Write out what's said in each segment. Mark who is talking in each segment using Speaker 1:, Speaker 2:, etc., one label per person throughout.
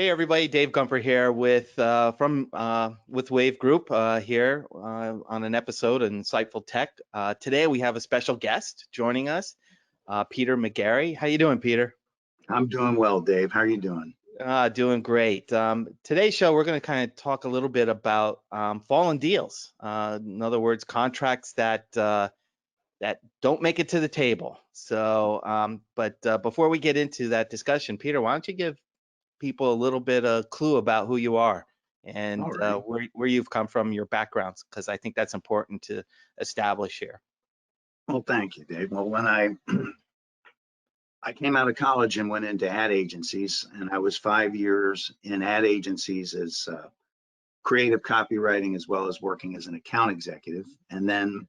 Speaker 1: Hey everybody, Dave Gumpper here with with Wave Group here on an episode of Insightful Tech. Today we have a special guest joining us, Peter McGarry. How you doing, Peter?
Speaker 2: I'm doing well, Dave. How are you doing?
Speaker 1: Doing great. Today's show we're going to kind of talk a little bit about fallen deals. In other words, contracts that don't make it to the table. So, before we get into that discussion, Peter, why don't you give people a little bit of clue about who you are and
Speaker 2: All right.
Speaker 1: where you've come from, your backgrounds, because I think that's important to establish here.
Speaker 2: Well, thank you, Dave. Well, when I came out of college and went into ad agencies, and I was 5 years in ad agencies as creative copywriting as well as working as an account executive. And then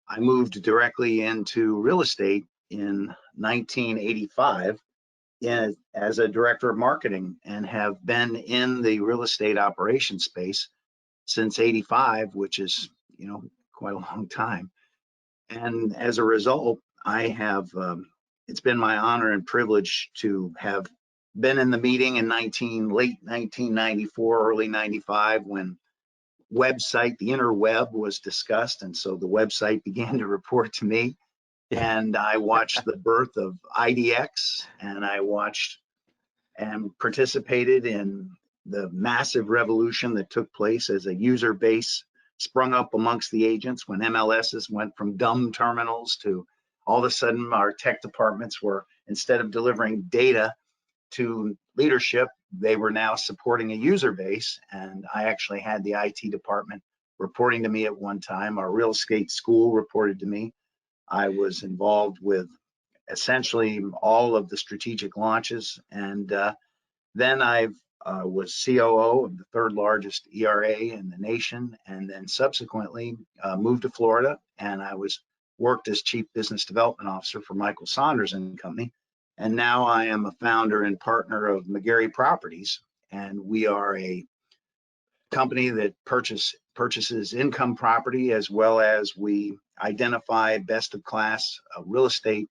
Speaker 2: I moved directly into real estate in 1985 as a director of marketing and have been in the real estate operation space since 85, which is, quite a long time. And as a result, I have, it's been my honor and privilege to have been in the meeting in late 1994, early 95, when the interweb was discussed. And so the website began to report to me. And I watched the birth of IDX, and I watched and participated in the massive revolution that took place as a user base sprung up amongst the agents when MLSs went from dumb terminals to all of a sudden our tech departments were, instead of delivering data to leadership, they were now supporting a user base. And I actually had the IT department reporting to me at one time. Our real estate school reported to me. I was involved with essentially all of the strategic launches. And then I was COO of the third largest ERA in the nation, and then subsequently moved to Florida, and I worked as Chief Business Development Officer for Michael Saunders and Company. And now I am a founder and partner of McGarry Properties, and we are a company that purchases income property, as well as we identify best of class real estate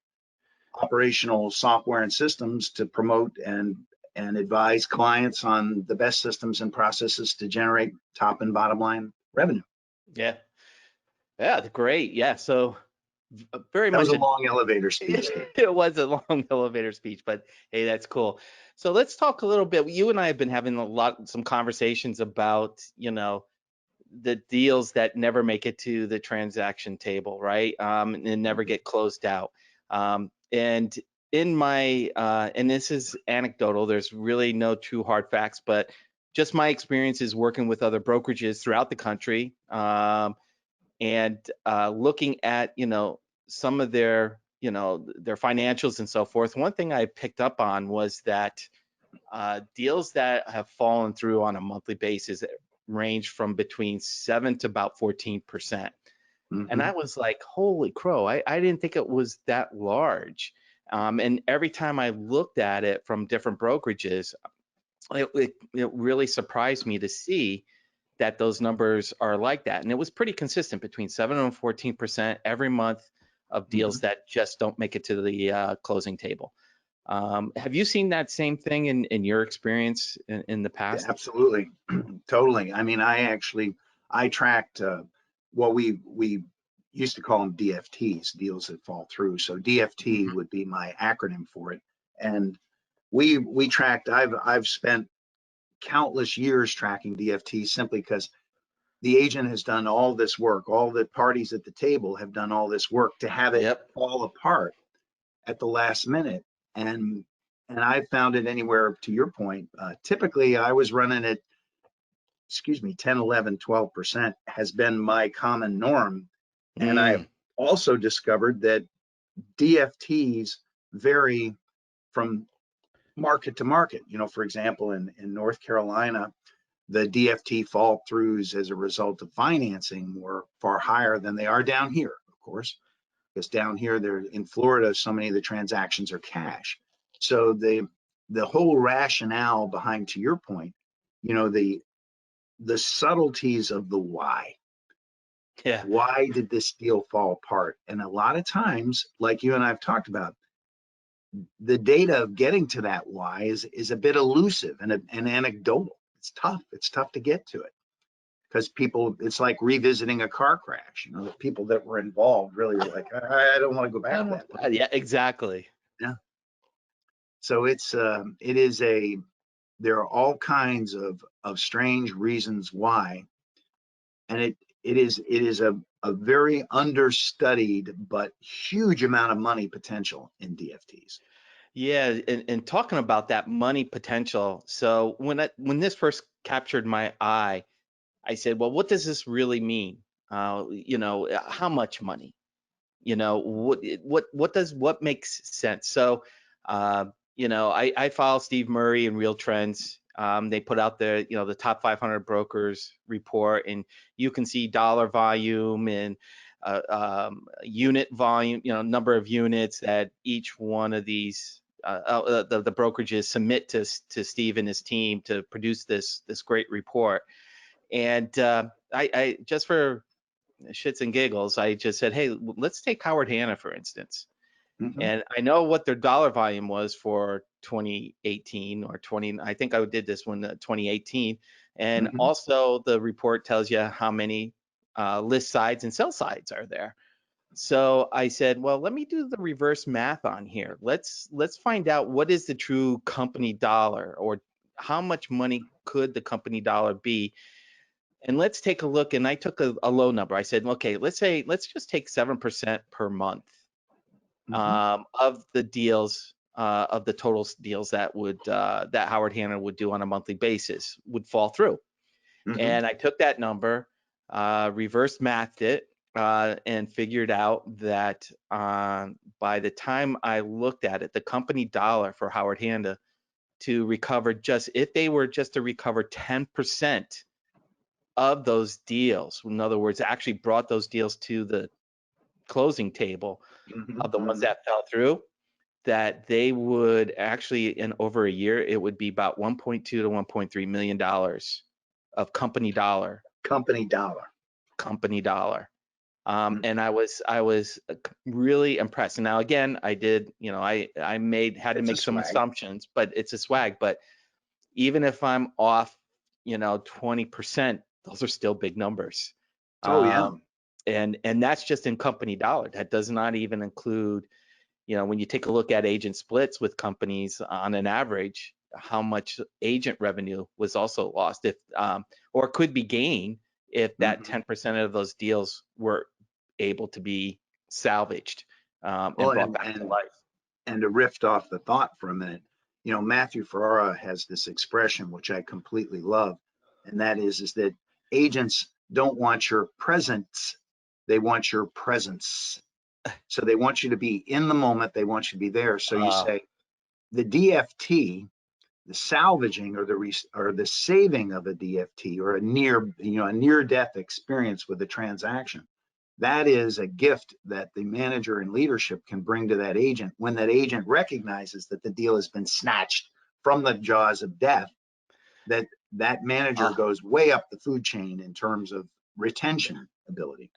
Speaker 2: operational software and systems to promote and advise clients on the best systems and processes to generate top and bottom line revenue.
Speaker 1: Yeah, great. Yeah, so very
Speaker 2: That
Speaker 1: much
Speaker 2: was a long elevator speech.
Speaker 1: It was a long elevator speech, but hey, that's cool. So let's talk a little bit. You and I have been having some conversations about, the deals that never make it to the transaction table, right? And never get closed out. And in my, and this is anecdotal, there's really no true hard facts, but just my experiences working with other brokerages throughout the country, and looking at, some of their, their financials and so forth. One thing I picked up on was that deals that have fallen through on a monthly basis range from between 7 to about 14%. And I was like, holy crow, I didn't think it was that large. And every time I looked at it from different brokerages, it really surprised me to see that those numbers are like that. And it was pretty consistent between 7 and 14% every month of deals that just don't make it to the closing table. Have you seen that same thing in your experience in the past?
Speaker 2: Yeah, absolutely. Totally. I mean, I tracked what we used to call them DFTs, deals that fall through. So DFT would be my acronym for it. And we tracked, I've spent countless years tracking DFTs simply because the agent has done all this work. All the parties at the table have done all this work to have it fall apart at the last minute. And I found it anywhere, to your point, typically I was running at, 10, 11, 12% has been my common norm. And I also discovered that DFTs vary from market to market. For example, in North Carolina, the DFT fall throughs as a result of financing were far higher than they are down here, of course, because down here, they're in Florida, so many of the transactions are cash. So the whole rationale behind, to your point, the subtleties of the why.
Speaker 1: Yeah.
Speaker 2: Why did this deal fall apart? And a lot of times, like you and I've talked about, the data of getting to that why is a bit elusive and anecdotal. It's tough. It's tough to get to it because people, it's like revisiting a car crash. You know, the people that were involved really are like, I don't want to go back that way.
Speaker 1: Yeah, exactly.
Speaker 2: Yeah. So it is there are all kinds of strange reasons why, and it is a very understudied but huge amount of money potential in DFTs.
Speaker 1: Yeah, and talking about that money potential. So when this first captured my eye, I said, well, what does this really mean? How much money? What makes sense? So, I follow Steve Murray and RealTrends. They put out the top 500 brokers report, and you can see dollar volume and unit volume, number of units that each one of these the brokerages submit to Steve and his team to produce this great report. And I just for shits and giggles, I just said, hey, let's take Howard Hanna, for instance.
Speaker 2: Mm-hmm,
Speaker 1: And I know what their dollar volume was for 2018 or 20, I think I did this one 2018. And
Speaker 2: mm-hmm,
Speaker 1: also the report tells you how many list sides and sell sides are there. So I said, well, let me do the reverse math on here. Let's find out what is the true company dollar, or how much money could the company dollar be. And let's take a look. And I took a low number. I said, okay, let's just take 7% per month
Speaker 2: mm-hmm,
Speaker 1: of the deals, of the total deals that Howard Hanna would do on a monthly basis would fall through.
Speaker 2: mm-hmm.
Speaker 1: And I took that number, reverse mathed it, and figured out that by the time I looked at it, the company dollar for Howard Hanna to recover, just if they were just to recover 10% of those deals, in other words, actually brought those deals to the closing table
Speaker 2: Mm-hmm,
Speaker 1: of the ones
Speaker 2: mm-hmm.
Speaker 1: that fell through, that they would actually, in over a year, it would be about 1.2 to 1.3 million dollars of
Speaker 2: Company dollar.
Speaker 1: company dollar.
Speaker 2: Mm.
Speaker 1: And I was really impressed. And now again, I did, I had to
Speaker 2: It's a
Speaker 1: make some
Speaker 2: swag.
Speaker 1: assumptions, but it's a swag. But even if I'm off, 20%, those are still big numbers.
Speaker 2: Oh yeah.
Speaker 1: Um, and that's just in company dollar. That does not even include, when you take a look at agent splits with companies on an average, how much agent revenue was also lost, if or could be gained if that
Speaker 2: Mm-hmm.
Speaker 1: 10% of those deals were able to be salvaged,
Speaker 2: Well,
Speaker 1: and brought back to life.
Speaker 2: and to riff off the thought for a minute, Matthew Ferrara has this expression which I completely love, and that is that agents don't want your presence, they want your presence. So they want you to be in the moment, they want you to be there. So you
Speaker 1: Uh,
Speaker 2: say the DFT, the salvaging or the saving of a DFT or a near death experience with a transaction. That is a gift that the manager and leadership can bring to that agent when that agent recognizes that the deal has been snatched from the jaws of death. That manager
Speaker 1: uh,
Speaker 2: goes way up the food chain in terms of retention ability.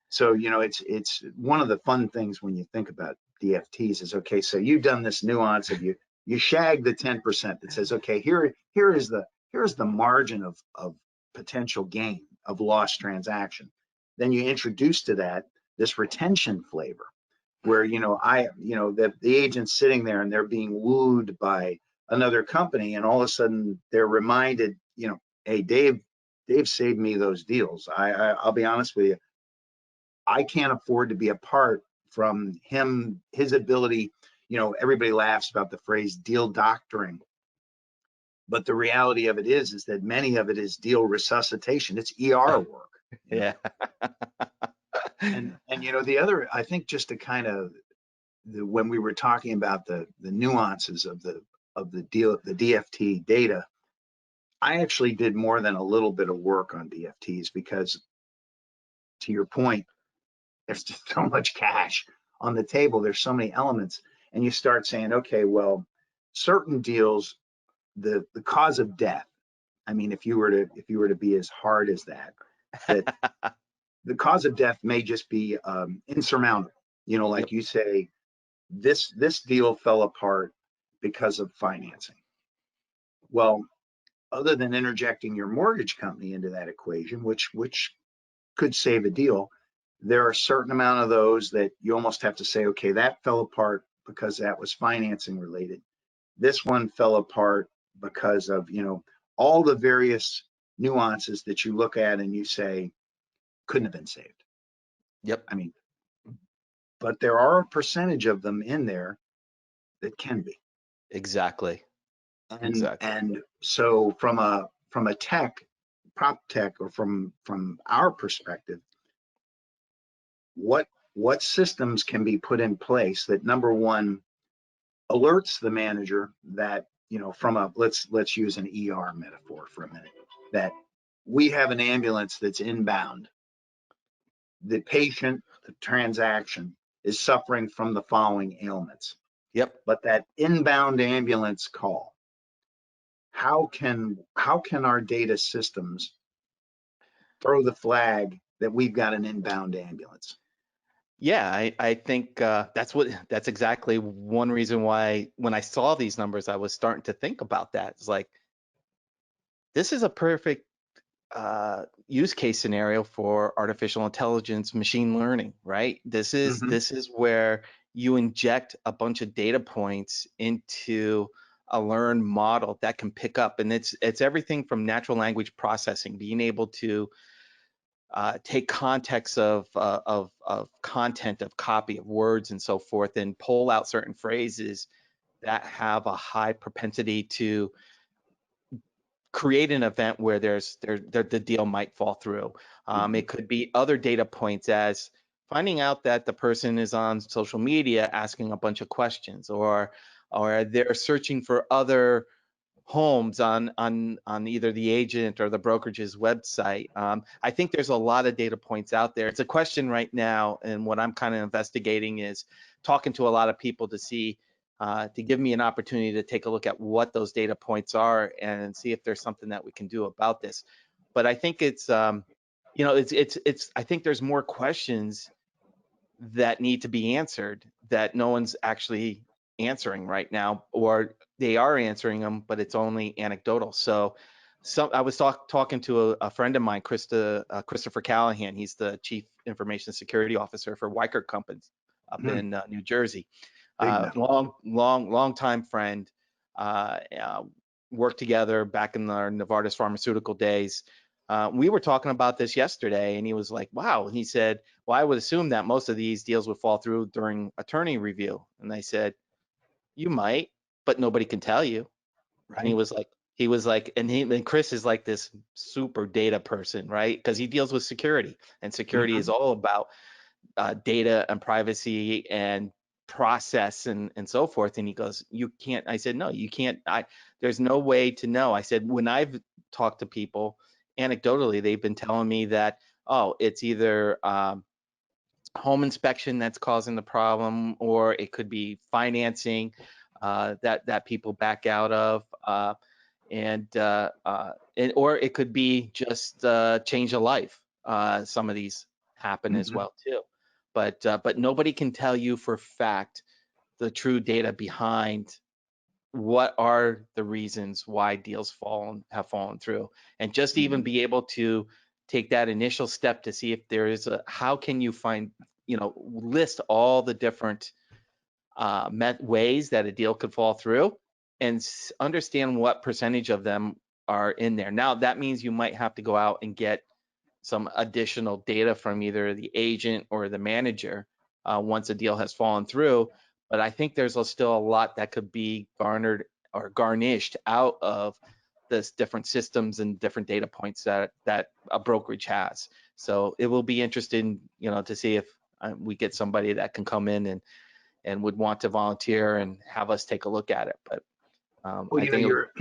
Speaker 2: So it's one of the fun things when you think about DFTs is, okay, so you've done this nuance of you shag the 10% that says, okay, here's the margin of potential gain of lost transaction. Then you introduce to that this retention flavor where the agent's sitting there and they're being wooed by another company, and all of a sudden they're reminded, hey, Dave saved me those deals. I'll be honest with you, I can't afford to be apart from him, his ability. Everybody laughs about the phrase deal doctoring, but the reality of it is that many of it is deal resuscitation. It's ER work,
Speaker 1: yeah.
Speaker 2: and the other, I think, just to kind of when we were talking about the nuances of the deal, the DFT data, I actually did more than a little bit of work on DFTs because, to your point, there's just so much cash on the table. There's so many elements, and you start saying, okay, well, certain deals, the cause of death. I mean, if you were to be as hard as that the cause of death may just be insurmountable. Like
Speaker 1: Yep.
Speaker 2: you say, this deal fell apart because of financing. Well, other than interjecting your mortgage company into that equation, which could save a deal, there are a certain amount of those that you almost have to say, okay, that fell apart because that was financing related. This one fell apart because of, all the various nuances that you look at and you say couldn't have been saved.
Speaker 1: Yep.
Speaker 2: I mean, but there are a percentage of them in there that can be.
Speaker 1: Exactly.
Speaker 2: And
Speaker 1: Exactly.
Speaker 2: and so from a prop tech, or from our perspective, what systems can be put in place that, number one, alerts the manager that, from a, let's use an ER metaphor for a minute, that we have an ambulance that's inbound. The patient, the transaction, is suffering from the following ailments.
Speaker 1: Yep.
Speaker 2: But that inbound ambulance call, how can our data systems throw the flag that we've got an inbound ambulance?
Speaker 1: Yeah, I think that's exactly one reason why when I saw these numbers, I was starting to think about that. It's like, this is a perfect use case scenario for artificial intelligence, machine learning, right?
Speaker 2: Mm-hmm.
Speaker 1: This is where you inject a bunch of data points into a learned model that can pick up, and it's everything from natural language processing, being able to take context of content, of copy, of words, and so forth, and pull out certain phrases that have a high propensity to create an event where the deal might fall through.
Speaker 2: Mm-hmm.
Speaker 1: It could be other data points, as finding out that the person is on social media asking a bunch of questions, or they're searching for other homes on either the agent or the brokerage's website. I think there's a lot of data points out there. It's a question right now, and what I'm kind of investigating is talking to a lot of people to see to give me an opportunity to take a look at what those data points are and see if there's something that we can do about this. But I think it's I think there's more questions that need to be answered that no one's actually answering right now, or they are answering them, but it's only anecdotal. So I was talking to a friend of mine, Christopher Callahan. He's the Chief Information Security Officer for Weicker Companies up
Speaker 2: Mm-hmm.
Speaker 1: in New Jersey.
Speaker 2: Big metal.
Speaker 1: Long time friend. Uh, uh, Worked together back in our Novartis pharmaceutical days. We were talking about this yesterday, and he was like, "Wow." He said, "Well, I would assume that most of these deals would fall through during attorney review." And I said, "You might, but nobody can tell you." And
Speaker 2: Right.
Speaker 1: he was like, and Chris is like this super data person, right? Because he deals with security, and security
Speaker 2: Mm-hmm.
Speaker 1: is all about data and privacy and process and so forth. And he goes, "You can't." I said, "No, you can't. There's no way to know." I said, "When I've talked to people, anecdotally, they've been telling me that, oh, it's either home inspection that's causing the problem, or it could be financing that people back out of, or it could be just change of life. Some of these happen as
Speaker 2: Mm-hmm.
Speaker 1: well too, but nobody can tell you for fact the true data behind what are the reasons why deals have fallen through, and just even
Speaker 2: Mm-hmm.
Speaker 1: be able to take that initial step to see if there is how can you find, list all the different ways that a deal could fall through, and understand what percentage of them are in there. Now, that means you might have to go out and get some additional data from either the agent or the manager once a deal has fallen through. But I think there's still a lot that could be garnered or garnished out of this different systems and different data points that a brokerage has. So it will be interesting, to see if we get somebody that can come in and would want to volunteer and have us take a look at it. But
Speaker 2: Well,
Speaker 1: I think it
Speaker 2: you're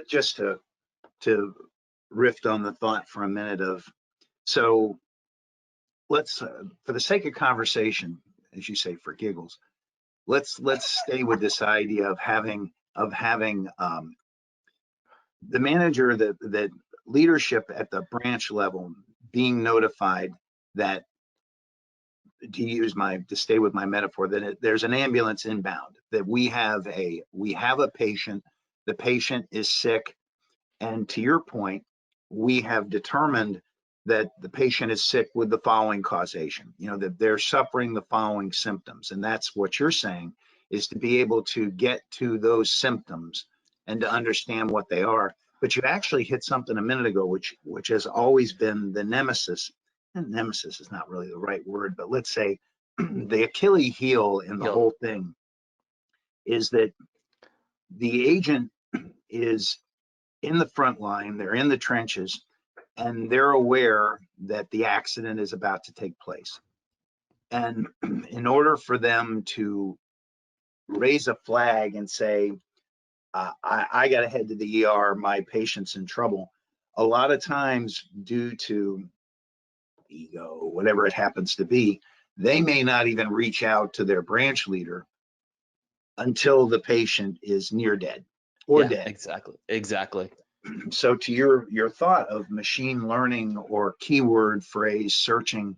Speaker 2: just to riff on the thought for a minute of, so let's, for the sake of conversation, as you say, for giggles, let's stay with this idea of having the manager, that leadership at the branch level being notified that to stay with my metaphor, that there's an ambulance inbound, that we have a patient, the patient is sick, and to your point, we have determined that the patient is sick with the following causation, that they're suffering the following symptoms. And that's what you're saying, is to be able to get to those symptoms and to understand what they are. But you actually hit something a minute ago, which has always been the nemesis. And nemesis is not really the right word, but let's say the Achilles heel in the whole thing is that the agent is in the front line, they're in the trenches, and they're aware that the accident is about to take place. And in order for them to raise a flag and say, I got to head to the ER, my patient's in trouble, a lot of times, due to ego, whatever it happens to be, they may not even reach out to their branch leader until the patient is near dead or dead.
Speaker 1: Exactly.
Speaker 2: So to your thought of machine learning or keyword phrase searching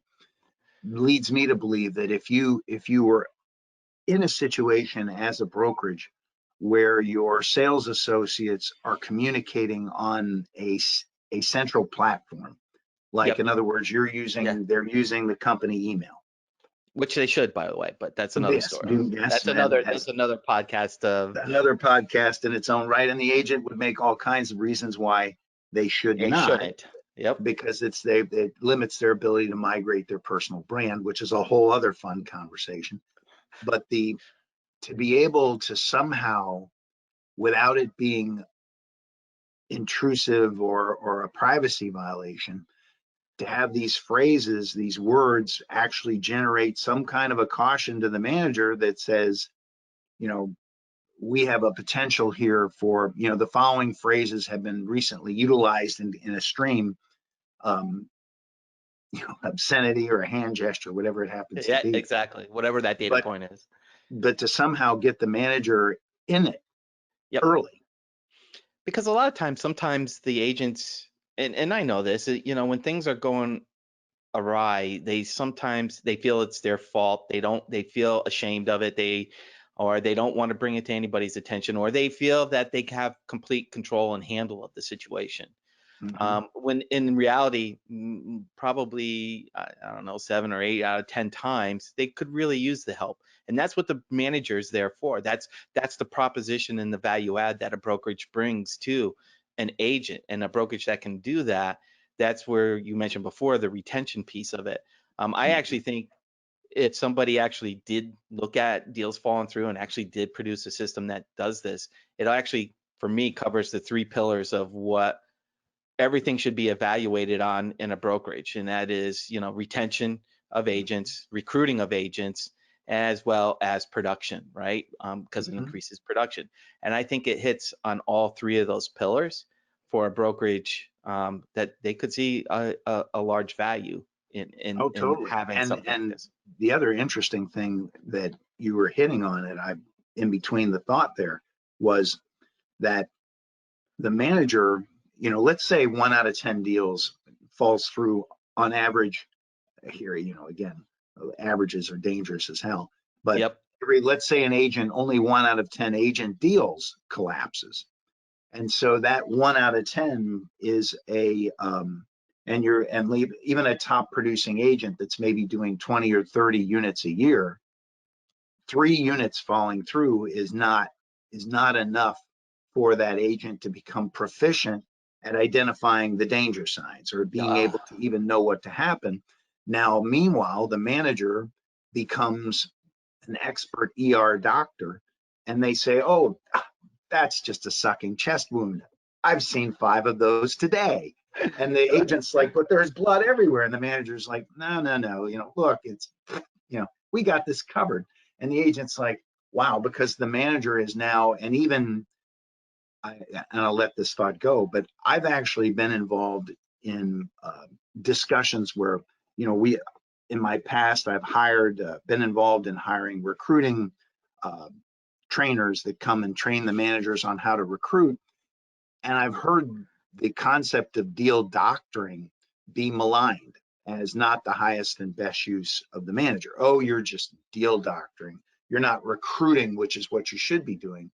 Speaker 2: leads me to believe that if you were in a situation as a brokerage where your sales associates are communicating on a central platform, like in other words, they're using the company email,
Speaker 1: which they should, by the way, but that's another story.
Speaker 2: Yes,
Speaker 1: that's another podcast.
Speaker 2: Another podcast in its own right, and the agent would make all kinds of reasons why they should not.
Speaker 1: Shouldn't. Yep.
Speaker 2: Because it limits their ability to migrate their personal brand, which is a whole other fun conversation. But to be able to somehow, without it being intrusive or a privacy violation, to have these phrases, these words actually generate some kind of a caution to the manager that says, we have a potential here for, the following phrases have been recently utilized in a stream, obscenity or a hand gesture, whatever it happens to be.
Speaker 1: Exactly. Whatever that data point is.
Speaker 2: But to somehow get the manager in it early.
Speaker 1: Because a lot of times, sometimes the agents, and I know this, when things are going awry, they feel it's their fault. They feel ashamed of it. Or they don't want to bring it to anybody's attention, or they feel that they have complete control and handle of the situation. When in reality, probably, I don't know, 7 or 8 out of 10 times, they could really use the help. And that's what the manager is there for. That's the proposition and the value add that a brokerage brings to an agent, and a brokerage that can do that. That's where you mentioned before the retention piece of it. I actually think if somebody actually did look at deals falling through and actually did produce a system that does this, it actually, for me, covers the 3 pillars of what everything should be evaluated on in a brokerage. And that is, retention of agents, recruiting of agents, as well as production, right? Because it increases production. And I think it hits on all 3 of those pillars for a brokerage, that they could see a large value in
Speaker 2: Totally.
Speaker 1: having something like this.
Speaker 2: The other interesting thing that you were hitting on, and I in between the thought there, was that the manager, let's say 1 out of 10 deals falls through on average. Here, again, averages are dangerous as hell. But let's say an agent, only 1 out of 10 agent deals collapses. And so that 1 out of 10 is even a top producing agent that's maybe doing 20 or 30 units a year, 3 units falling through is not enough for that agent to become proficient at identifying the danger signs or being able to even know what to happen. Now, meanwhile, the manager becomes an expert ER doctor, and they say, oh, that's just a sucking chest wound. I've seen 5 of those today. And the agent's like, but there's blood everywhere. And the manager's like, no, look, it's, we got this covered. And the agent's like, wow, because the manager is now, and even, and I'll let this thought go, but I've actually been involved in discussions where, in my past, I've been involved in hiring recruiting trainers that come and train the managers on how to recruit. And I've heard the concept of deal doctoring be maligned. as not the highest and best use of the manager. Oh, you're just deal doctoring. You're not recruiting, which is what you should be doing.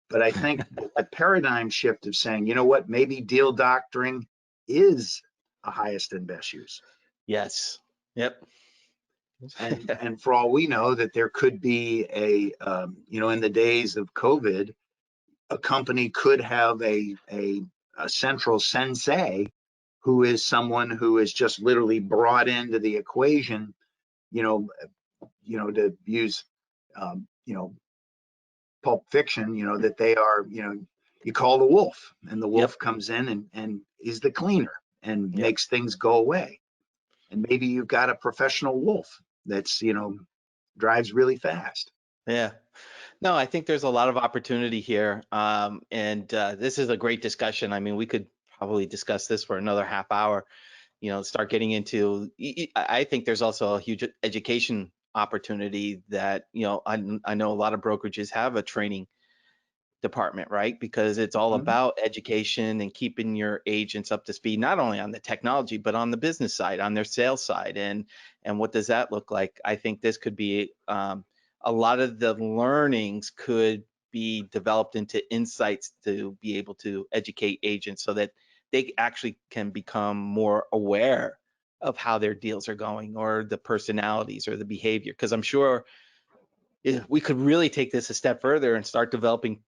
Speaker 2: But I think the paradigm shift of saying, you know what, maybe deal doctoring is a highest and best use.
Speaker 1: Yes. Yep.
Speaker 2: And for all we know, that there could be in the days of COVID, a company could have a central sensei who is someone who is just literally brought into the equation, to use, Pulp Fiction, that they are, you call the wolf, and the
Speaker 1: Yep.
Speaker 2: wolf comes in and is the cleaner and
Speaker 1: Yep.
Speaker 2: makes things go away. And maybe you've got a professional wolf that's, drives really fast.
Speaker 1: Yeah. No, I think there's a lot of opportunity here. And this is a great discussion. I mean, we could probably discuss this for another half hour, start getting into, I think there's also a huge education opportunity that, I know a lot of brokerages have a training department, right? Because it's all
Speaker 2: Mhm.
Speaker 1: about education and keeping your agents up to speed, not only on the technology, but on the business side, on their sales side. And what does that look like? I think this could be a lot of the learnings could be developed into insights to be able to educate agents so that they actually can become more aware of how their deals are going or the personalities or the behavior. Because I'm sure we could really take this a step further and start developing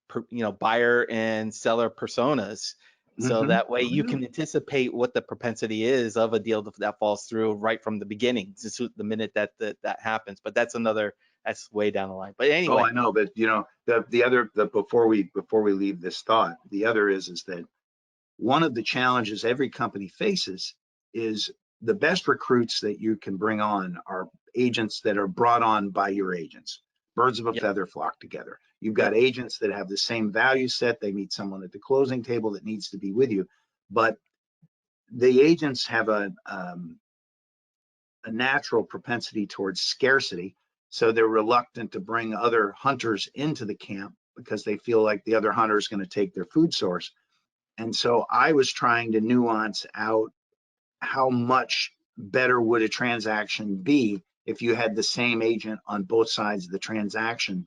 Speaker 1: buyer and seller personas, so
Speaker 2: Mhm.
Speaker 1: that way
Speaker 2: Oh,
Speaker 1: you
Speaker 2: yeah.
Speaker 1: can anticipate what the propensity is of a deal that falls through right from the beginning, just the minute that happens. But that's way down the line. But
Speaker 2: Oh,
Speaker 1: anyway.
Speaker 2: I know, but the before we leave this thought, the other is that one of the challenges every company faces is the best recruits that you can bring on are agents that are brought on by your agents. Birds of a
Speaker 1: Yep.
Speaker 2: feather flock together. You've got
Speaker 1: Yep.
Speaker 2: agents that have the same value set. They meet someone at the closing table that needs to be with you, but the agents have a natural propensity towards scarcity. So they're reluctant to bring other hunters into the camp because they feel like the other hunter is going to take their food source. And so I was trying to nuance out how much better would a transaction be if you had the same agent on both sides of the transaction.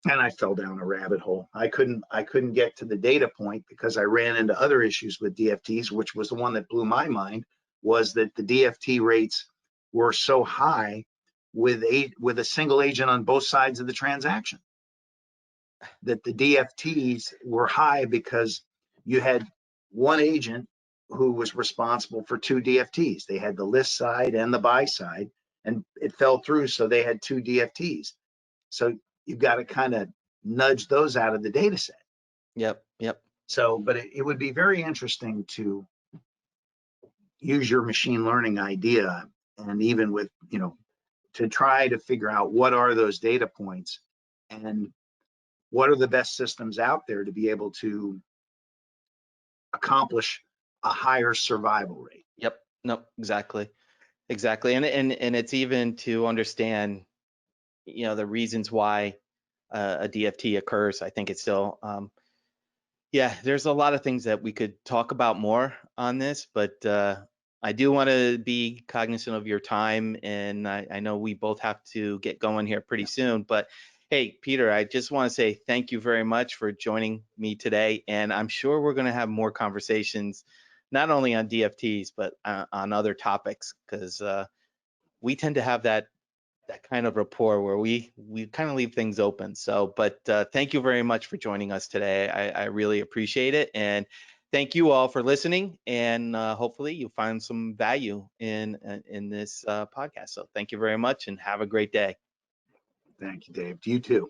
Speaker 2: And I fell down a rabbit hole. I couldn't get to the data point because I ran into other issues with DFTs, which was the one that blew my mind, was that the DFT rates were so high with a single agent on both sides of the transaction, that the DFTs were high because you had one agent who was responsible for two DFTs. They had the list side and the buy side, and it fell through, so they had two DFTs. So you've got to kind of nudge those out of the data set.
Speaker 1: Yep. Yep.
Speaker 2: So, but it would be very interesting to use your machine learning idea, and even with, to try to figure out what are those data points and what are the best systems out there to be able to accomplish a higher survival rate.
Speaker 1: Yep. No, exactly. And it's even to understand the reasons why a DFT occurs. I think it's still yeah, there's a lot of things that we could talk about more on this, but I do want to be cognizant of your time, and I know we both have to get going here pretty
Speaker 2: Yeah.
Speaker 1: soon. But hey, Peter, I just want to say thank you very much for joining me today, and I'm sure we're going to have more conversations, not only on DFTs but on other topics, because we tend to have that kind of rapport where we kind of leave things open. So, but thank you very much for joining us today. I really appreciate it, and thank you all for listening. And hopefully, you'll find some value in this podcast. So, thank you very much, and have a great day.
Speaker 2: Thank you, Dave. You too.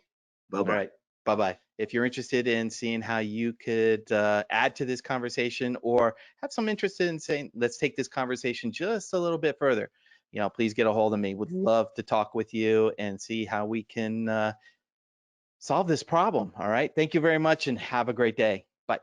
Speaker 2: Bye
Speaker 1: All
Speaker 2: bye.
Speaker 1: right. Bye bye. If you're interested in seeing how you could add to this conversation, or have some interest in saying, let's take this conversation just a little bit further, please get a hold of me. Would love to talk with you and see how we can solve this problem. All right. Thank you very much and have a great day. Bye.